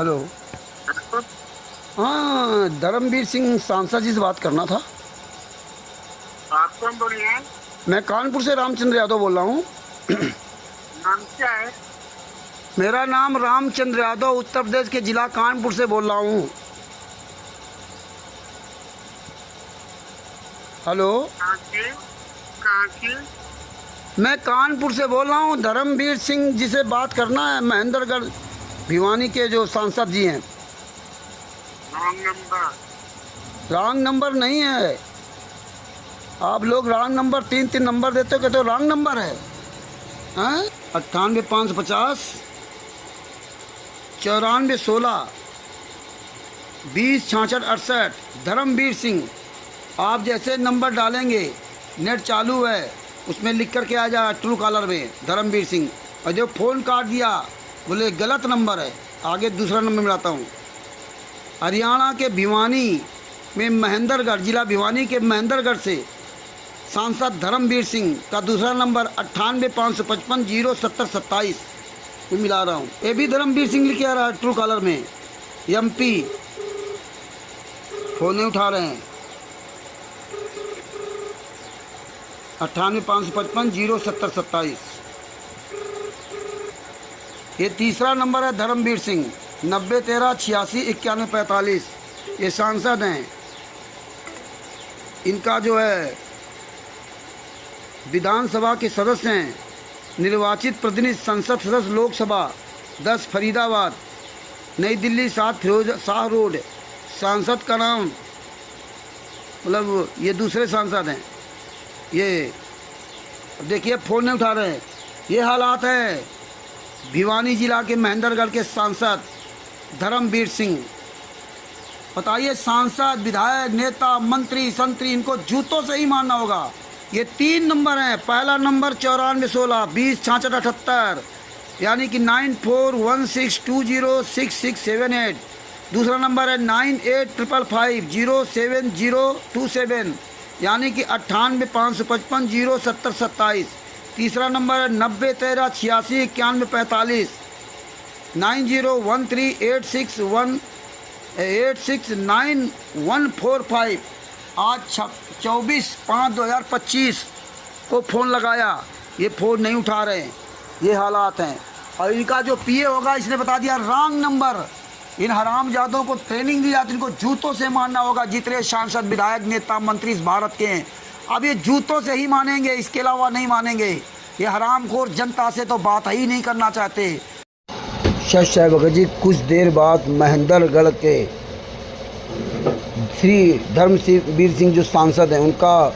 Hello. हाँ, धर्मवीर सिंह सांसद जी से बात करना था। आप कौन बोल रहे हैं? मैं कानपुर से रामचंद्र यादव बोल रहा हूँ। नाम क्या है? मेरा नाम रामचंद्र यादव, उत्तर प्रदेश के जिला कानपुर से बोल रहा हूँ। हेलो। कहाँ की? मैं कानपुर से बोल रहा हूँ। धर्मवीर सिंह जी से बात करना है, महेंद्रगढ़ भिवानी के जो सांसद जी हैं। Wrong number. रॉन्ग नंबर नहीं है। आप लोग रॉन्ग नंबर तीन नंबर देते हो, कहते हो रॉन्ग नंबर है। हैं? 98,550 9416 20 66 68। धर्मवीर सिंह। आप जैसे नंबर डालेंगे, नेट चालू है, उसमें लिख करके आ जाए ट्रू कॉलर में धर्मवीर सिंह। और जो फ़ोन काट दिया बोले गलत नंबर है, आगे दूसरा नंबर मिलाता हूँ। हरियाणा के भिवानी में महेंद्रगढ़, जिला भिवानी के महेंद्रगढ़ से सांसद धर्मवीर सिंह का दूसरा नंबर 98,555 070 27 मैं मिला रहा हूँ। ये भी धर्मवीर सिंह लिखे आ रहा है ट्रू कॉलर में। MP फ़ोन नहीं उठा रहे हैं। 98,555 070 27। ये तीसरा नंबर है धर्मवीर सिंह, 9013 86 91 45। ये सांसद हैं। इनका जो है विधानसभा के सदस्य हैं, निर्वाचित प्रतिनिधि संसद सदस्य लोकसभा 10 फरीदाबाद, नई दिल्ली 7 फिरोज शाह रोड। सांसद का नाम, मतलब ये दूसरे सांसद हैं। ये देखिए फ़ोन नहीं उठा रहे हैं। ये हालात है भिवानी जिला के महेंद्रगढ़ के सांसद धर्मवीर सिंह। बताइए, सांसद, विधायक, नेता, मंत्री, संतरी, इनको जूतों से ही मारना होगा। ये 3 नंबर हैं। पहला नंबर 9416 20 66 78, यानी कि 9416206678। दूसरा नंबर है 9855 07027, यानी कि 98,555 070 27। तीसरा नंबर है 9013 86 91 45, 9013869145। आज 24/5/2025 को फ़ोन लगाया, ये फ़ोन नहीं उठा रहे हैं। ये हालात हैं। और इनका जो PA होगा, इसने बता दिया रॉन्ग नंबर। इन हरामजादों को ट्रेनिंग दी जाती, इनको जूतों से मारना होगा। जितने सांसद, विधायक, नेता, मंत्री इस भारत के हैं, अब ये जूतों से ही मानेंगे, इसके अलावा नहीं मानेंगे। ये हरामखोर जनता से तो बात ही नहीं करना चाहते। शशा भगत जी कुछ देर बाद महेंद्रगढ़ के श्री धर्मवीर सिंह जो सांसद हैं, उनका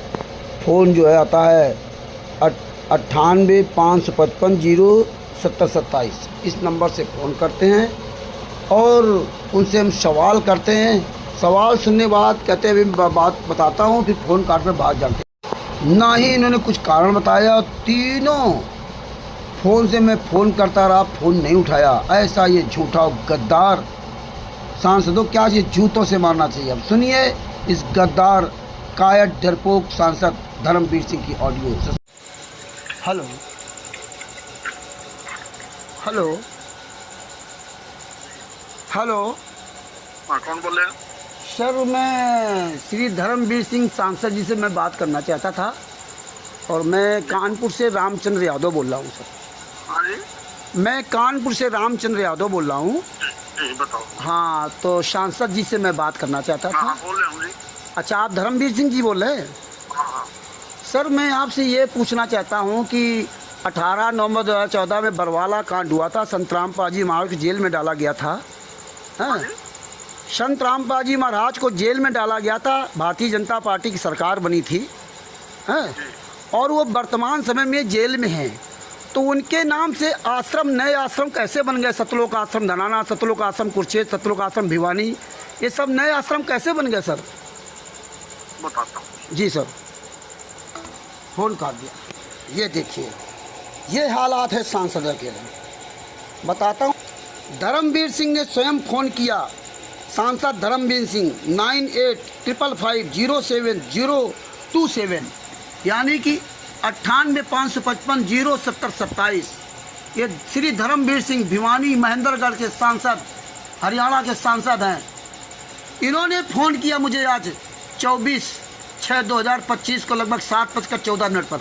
फ़ोन जो है आता है 98,555 070 27। इस नंबर से फ़ोन करते हैं और उनसे हम सवाल करते हैं। सवाल सुनने के बाद कहते हैं अभी बात बताता हूँ, फिर फ़ोन काट कर भाग जाते हैं। ना ही इन्होंने कुछ कारण बताया। तीनों फ़ोन से मैं फ़ोन करता रहा, फ़ोन नहीं उठाया। ऐसा ये झूठा गद्दार सांसदों, क्या ये जूतों से मारना चाहिए। अब सुनिए इस गद्दार कायर डरपोक सांसद धर्मवीर सिंह की ऑडियो। Hello hello hello. हाँ, कौन बोल रहे हैं? सर, मैं श्री धर्मवीर सिंह सांसद जी से मैं बात करना चाहता था, और मैं कानपुर से रामचंद्र यादव बोल रहा हूँ सर। हाँ जी, मैं कानपुर से रामचंद्र यादव बोल रहा हूँ। जी बताओ। हाँ, तो सांसद जी से मैं बात करना चाहता था। हाँ, बोल रहे हूँ जी। अच्छा, आप धर्मवीर सिंह जी बोल रहे हैं? हाँ। सर, मैं आपसे ये पूछना चाहता हूँ कि 18 नवंबर 2014 में बरवाला कांड हुआ था। संत रामपाल जी महाराज को जेल में डाला गया था। हाँ, संत रामपाल जी महाराज को जेल में डाला गया था। भारतीय जनता पार्टी की सरकार बनी थी। हाँ, और वो वर्तमान समय में जेल में हैं। तो उनके नाम से आश्रम, नए आश्रम कैसे बन गए? सतलोक आश्रम धनाना, सतलोक आश्रम कुरुक्षेत्र, सतलोक आश्रम भिवानी, ये सब नए आश्रम कैसे बन गए सर? बताता हूँ जी सर। फ़ोन काट दिया। ये देखिए, ये हालात है सांसद के। बताता हूँ, धर्मवीर सिंह ने स्वयं फ़ोन किया। सांसद धर्मवीर सिंह 9855 07027, यानी कि 98,555 070 27। ये श्री धर्मवीर सिंह भिवानी महेंद्रगढ़ के सांसद हरियाणा के सांसद हैं। इन्होंने फ़ोन किया मुझे आज 24/6/2025 को लगभग 7:14 पर।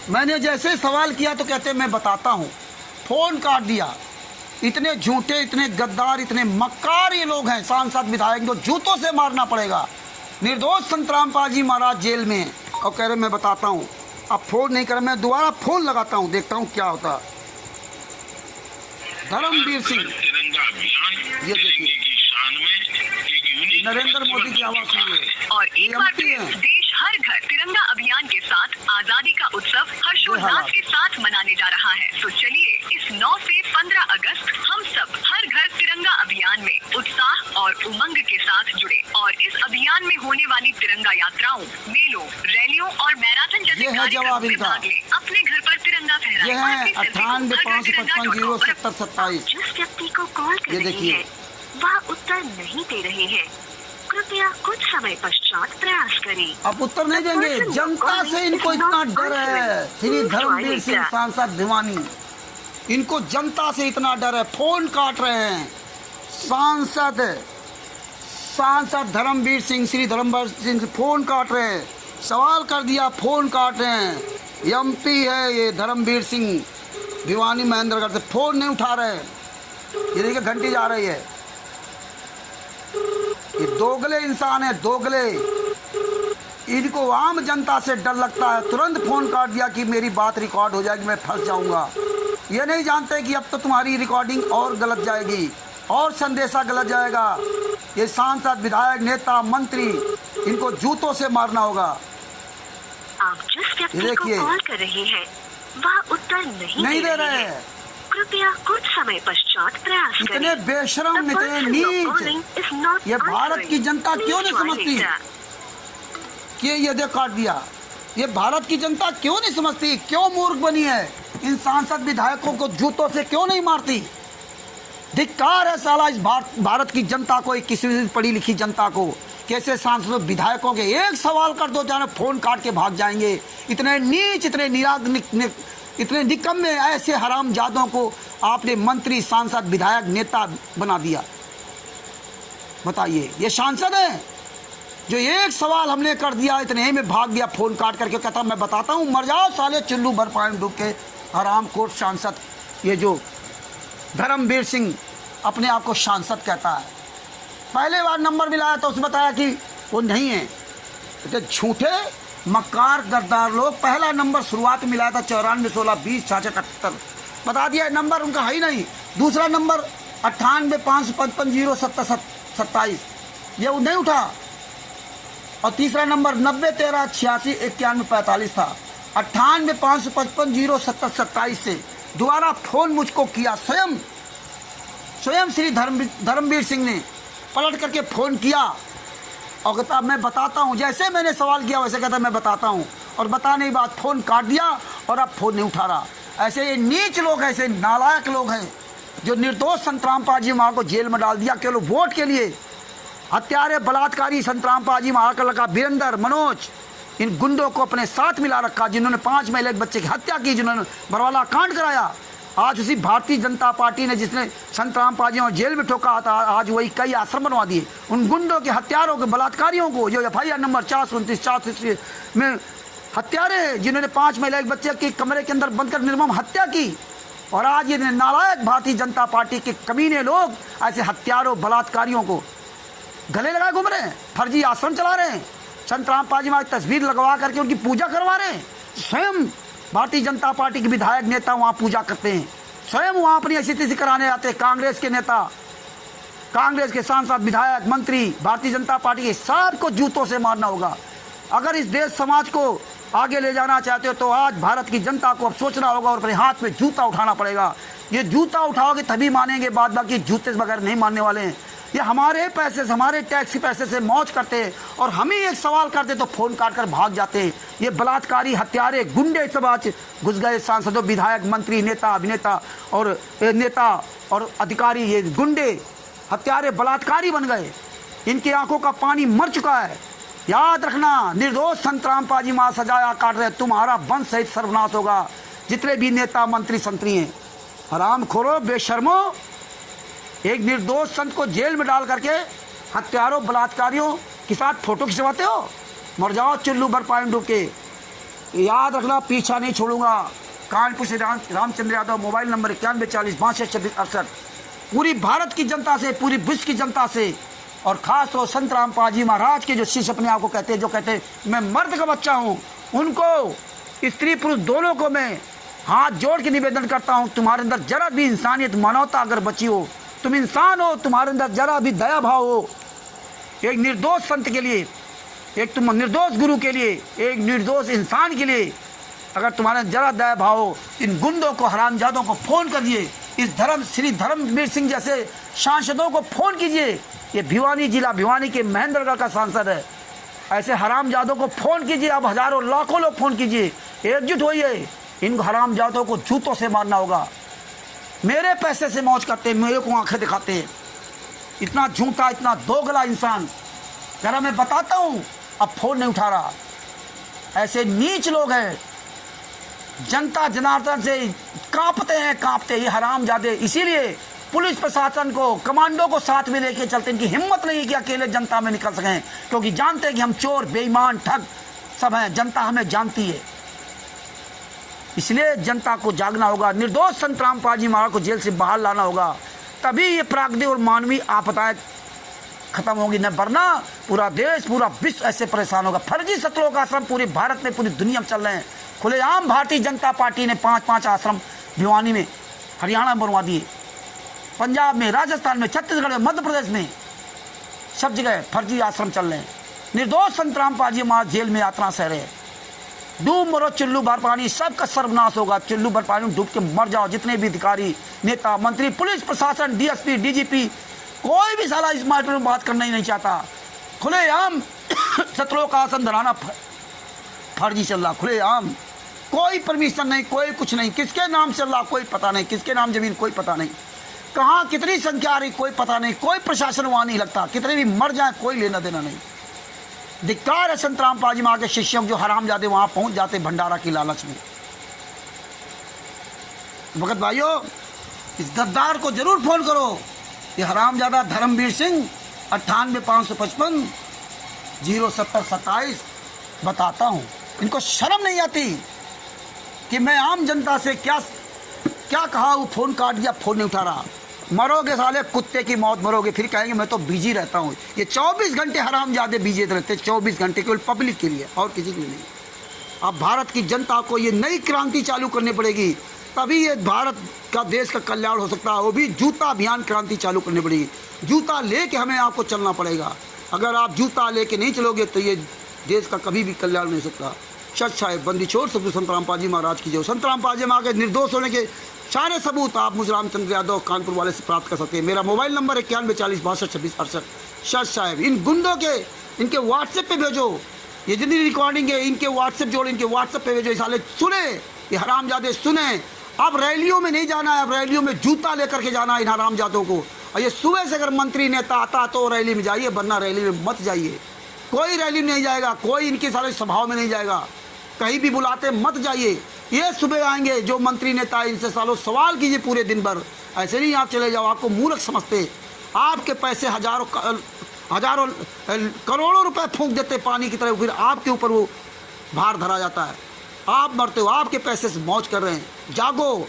मैंने जैसे सवाल किया तो कहते मैं बताता हूँ, फ़ोन काट दिया। इतने झूठे, इतने गद्दार, इतने मक्कार ये लोग हैं सांसद विधायक, जो जूतों से मारना पड़ेगा। निर्दोष संत रामपाल जी महाराज जेल में और कह रहे मैं बताता हूँ। अब फ़ोन नहीं कर, मैं दोबारा फ़ोन लगाता हूँ, देखता हूँ क्या होता। धर्मवीर सिंह, तिरंगा अभियान ये देखिए की शान में एक यूनिक नरेंद्र मोदी की आवाज़ सुनिए। और एक बार फिर देश हर घर तिरंगा अभियान के साथ आजादी का उत्सव हर्षोल्लास के साथ मनाने जा रहा है। तो चलिए इस 9 से 15 अगस्त हम सब हर घर तिरंगा अभियान में उत्साह और उमंग के साथ जुड़े और इस अभियान में होने वाली तिरंगा यात्राओं, मेलों, रैलियों और मैराथन जैसे ये है कार्यक्रमों जवाब में इनका। भाग लें। अपने घर पर तिरंगा फहराएं। ये है 9855057027। जिस व्यक्ति को कॉल कर ये रहे देखिए। हैं वह उत्तर नहीं दे रहे हैं। कृपया कुछ समय पश्चात प्रयास करें। अब उत्तर नहीं देंगे। जनता से इनको इतना डर है। श्री धर्मवीर सिंह सांसद भिवानी, इनको जनता से इतना डर है, फ़ोन काट रहे हैं। सांसद धर्मवीर सिंह, श्री धर्मवीर सिंह फ़ोन काट रहे हैं। सवाल कर दिया, फ़ोन काट रहे हैं। एमपी है ये धर्मवीर सिंह भिवानी महेंद्रगढ़ से, फ़ोन नहीं उठा रहे। ये देखिए घंटी जा रही है। ये दोगले इंसान है, दोगले। इनको आम जनता से डर लगता है। तुरंत फ़ोन काट दिया कि मेरी बात रिकॉर्ड हो जाएगी, मैं फंस जाऊंगा। ये नहीं जानते कि अब तो तुम्हारी रिकॉर्डिंग और गलत जाएगी और संदेशा गलत जाएगा। ये सांसद, विधायक, नेता, मंत्री, इनको जूतों से मारना होगा। आप जिस व्यक्ति को कॉल कर रहे हैं वह उत्तर नहीं दे रहे हैं। कृपया कुछ समय पश्चात प्रयास करें। इतने बेशरम, इतने नीच। ये भारत की जनता क्यों नहीं समझती कि ये देख काट दिया? ये भारत की जनता क्यों नहीं समझती? क्यों मूर्ख बनी है? इन सांसद विधायकों को जूतों से क्यों नहीं मारती? धिक्कार है साला इस भारत की जनता को, किसी भी पढ़ी लिखी जनता को। कैसे सांसद विधायकों के एक सवाल कर दो जाने फ़ोन काट के भाग जाएंगे। इतने नीच, इतने इतने निकम्मे, ऐसे हरामजादों को आपने मंत्री, सांसद, विधायक, नेता बना दिया। बताइए, ये सांसद है जो एक सवाल हमने कर दिया इतने में भाग गया फ़ोन काट करके, कहता मैं बताता हूँ। मर जाओ साले, चुल्लू भर पानी डूब के हरामखोर सांसद। ये जो धर्मवीर सिंह अपने आप को सांसद कहता है, पहले बार नंबर मिलाया तो उसने बताया कि वो नहीं है। तो झूठे मक्कार गद्दार लोग। पहला नंबर शुरुआत में मिलाया था 94 16 20 66 78, बता दिया नंबर उनका है ही नहीं। दूसरा नंबर 98 555 0 27, ये वो नहीं उठा। और तीसरा नंबर 90 13 86 91 45 था। 98 555 0 27 से दोबारा फ़ोन मुझको किया। स्वयं श्री धर्मवीर सिंह ने पलट करके फ़ोन किया और कहता मैं बताता हूँ। जैसे मैंने सवाल किया वैसे कहता मैं बताता हूँ, और बताने के बाद फ़ोन काट दिया और अब फ़ोन नहीं उठा रहा। ऐसे ये नीच लोग हैं, ऐसे नालायक लोग हैं जो निर्दोष संत रामपाल जी महाराज को जेल में डाल दिया केवल वोट के लिए। हत्यारे, बलात्कारी संत रामपाल जी महाराज का लड़का वीरेंद्र, मनोज, इन गुंडों को अपने साथ मिला रखा, जिन्होंने 5 महिला एक बच्चे की हत्या की, जिन्होंने बरवाला कांड कराया। आज उसी भारतीय जनता पार्टी ने जिसने संत रामपाल जी को जेल में ठोका था, आज वही कई आश्रम बनवा दिए। उन गुंडों के, हत्यारों के, बलात्कारियों को, जो FIR नंबर 429 में हत्यारे, जिन्होंने 5 महिला एक बच्चे की कमरे के अंदर बंद कर निर्मम हत्या की। और आज ये नालायक भारतीय जनता पार्टी के कमीने लोग ऐसे हत्यारों, बलात्कारियों को गले लगाए घूम रहे हैं, फर्जी आश्रम चला रहे हैं, संत रामपाल जी की तस्वीर लगवा करके उनकी पूजा करवा रहे हैं। स्वयं भारतीय जनता पार्टी के विधायक, नेता वहाँ पूजा करते हैं, स्वयं वहाँ अपनी ऐसी तैसी कराने आते हैं। कांग्रेस के नेता, कांग्रेस के सांसद, विधायक, मंत्री, भारतीय जनता पार्टी के सबको जूतों से मारना होगा। अगर इस देश समाज को आगे ले जाना चाहते हो तो आज भारत की जनता को अब सोचना होगा और अपने हाथ में जूता उठाना पड़ेगा। ये जूता उठाओगे तभी मानेंगे, बाद बाकी जूते से बगैर नहीं मानने वाले हैं। ये हमारे पैसे से, हमारे टैक्स के पैसे से मौज करते हैं और हम ही एक सवाल करते तो फ़ोन काट कर भाग जाते हैं। ये बलात्कारी, हत्यारे, गुंडे सब आज घुस गए। सांसदों, विधायक, मंत्री, नेता, अभिनेता और नेता और अधिकारी, ये गुंडे, हत्यारे, बलात्कारी बन गए। इनकी आंखों का पानी मर चुका है। याद रखना, निर्दोष संत रामपाल जी माँ सजाया काट रहे, तुम्हारा वंश सहित सर्वनाश होगा। जितने भी नेता, मंत्री, संतरी हैं, हरामखोरों, बेशर्मों, एक निर्दोष संत को जेल में डाल करके हत्यारों बलात्कारियों के साथ फोटो खिंचवाते हो। मर जाओ चुल्लू भर पानी डूब के। याद रखना, पीछा नहीं छोड़ूंगा। कानपुर से रामचंद्र यादव, मोबाइल नंबर 9140 पूरी भारत की जनता से, पूरी विश्व की जनता से, और खास तौर संत रामपाल जी महाराज के जो शिष्य अपने आप को कहते हैं, जो कहते हैं मैं मर्द का बच्चा हूँ, उनको, स्त्री पुरुष दोनों को मैं हाथ जोड़ के निवेदन करता हूँ, तुम्हारे अंदर जरा भी इंसानियत, मानवता अगर बची हो, तुम इंसान हो, तुम्हारे अंदर जरा भी दया भाव हो, एक निर्दोष संत के लिए, एक तुम निर्दोष गुरु के लिए, एक निर्दोष इंसान के लिए अगर तुम्हारे जरा दया भाव हो, इन गुंडों को, हरामजादों को फ़ोन करिए। इस श्री धर्मवीर सिंह जैसे सांसदों को फ़ोन कीजिए। ये भिवानी जिला, भिवानी के महेंद्रगढ़ का सांसद है। ऐसे हरामजादों को फ़ोन कीजिए। अब हज़ारों लाखों लोग फ़ोन कीजिए, एकजुट होइए। इन हरामजादों को जूतों से मारना होगा। मेरे पैसे से मौज करते हैं, मेरे को आंखें दिखाते हैं। इतना झूठा, इतना दोगला इंसान। जरा मैं बताता हूँ, अब फ़ोन नहीं उठा रहा। ऐसे नीच लोग हैं, जनता जनार्दन से कांपते हैं, कांपते ये हरामजादे। इसीलिए पुलिस प्रशासन को, कमांडो को साथ में लेके चलते। इनकी हिम्मत नहीं है कि अकेले जनता में निकल सकें, क्योंकि जानते हैं कि हम चोर, बेईमान, ठग सब हैं। जनता हमें जानती है। इसलिए जनता को जागना होगा। निर्दोष संत रामपाल जी महाराज को जेल से बाहर लाना होगा, तभी ये प्राकृतिक और मानवीय आपदाएं खत्म होगी। न वरना पूरा देश, पूरा विश्व ऐसे परेशान होगा। फर्जी सतलोक आश्रम पूरे भारत में, पूरी दुनिया में चल रहे हैं। खुलेआम भारतीय जनता पार्टी ने 5-5 आश्रम भिवानी में, हरियाणा में बनवा दिए, पंजाब में, राजस्थान में, छत्तीसगढ़ में, मध्य प्रदेश में, सब जगह फर्जी आश्रम चल रहे हैं। निर्दोष संत रामपाल जी महाराज जेल में यातना सह रहे हैं। डूब मरो चुल्लू भर पानी, सबका सर्वनाश होगा। चुल्लू भर पानी में डूब के मर जाओ। जितने भी अधिकारी, नेता, मंत्री, पुलिस प्रशासन, डीएसपी, डीजीपी, कोई भी साला इस मैटर में बात करना ही नहीं चाहता। खुलेआम सतलोक आसन धराना फर्जी चल रहा, खुलेआम। कोई परमिशन नहीं, कोई कुछ नहीं। किसके नाम चल रहा कोई पता नहीं, किसके नाम जमीन कोई पता नहीं, कहाँ कितनी संख्या आ रही कोई पता नहीं, कोई प्रशासन वहाँ नहीं लगता। कितने भी मर जाए कोई लेना देना नहीं। धिक्कार है संत रामपाल जी महाराज के शिष्यों जो हरामजादे वहाँ पहुँच जाते भंडारा की लालच में। भगत भाइयों, इस गद्दार को जरूर फोन करो। ये हरामजादा धर्मवीर सिंह 98-555 07027 बताता हूँ। इनको शर्म नहीं आती कि मैं आम जनता से क्या कहा। वो फ़ोन काट दिया, फ़ोन नहीं उठा रहा। मरोगे साले, कुत्ते की मौत मरोगे। फिर कहेंगे मैं तो बिजी रहता हूँ। ये 24 घंटे हरामजादे बिजी रहते, 24 घंटे केवल पब्लिक के लिए और किसी के लिए नहीं। अब भारत की जनता को ये नई क्रांति चालू करनी पड़ेगी, तभी ये भारत का, देश का कल्याण हो सकता है। वो भी जूता अभियान क्रांति चालू करनी पड़ेगी। जूता लेके हमें आपको चलना पड़ेगा। अगर आप जूता लेके नहीं चलोगे तो ये देश का कभी भी कल्याण नहीं हो सकता। सच साहेब बंदी छोड़ सतगुरु संत रामपाल जी महाराज की जो। संत रामपाल जी महाराज के निर्दोष होने के सारे सबूत आप मुझे रामचंद्र यादव कानपुर वाले से प्राप्त कर सकते हैं। मेरा मोबाइल नंबर 9140 सच साहेब इन गुंडों के, इनके व्हाट्सएप पे भेजो। ये जितनी रिकॉर्डिंग है इनके व्हाट्सएप जोड़, इनके व्हाट्सएप पे भेजो। साले सुने, ये हरामजादे सुने। अब रैलियों में नहीं जाना है, अब रैलियों में जूता लेकर के जाना है इन हरामजादों को। और ये सुबह से अगर मंत्री नेता आता तो रैली में जाइए, वरना रैली में मत जाइए। कोई रैली में नहीं जाएगा, कोई इनके सारे सभाओं में नहीं जाएगा। कहीं भी बुलाते मत जाइए। ये सुबह आएंगे जो मंत्री नेता, इनसे सालों सवाल कीजिए पूरे दिन भर। ऐसे नहीं आप चले जाओ, आपको मूर्ख समझते। आपके पैसे हजारों करोड़ों रुपए फूंक देते पानी की तरह, फिर आपके ऊपर वो भार धरा जाता है। आप मरते हो, आपके पैसे से मौज कर रहे हैं। जागो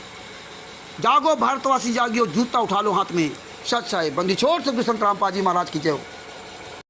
जागो भारतवासी, जागियो, जूता उठा लो हाथ में। सच है बंदी छोड़ सतगुरु संत रामपाल जी महाराज की जय हो।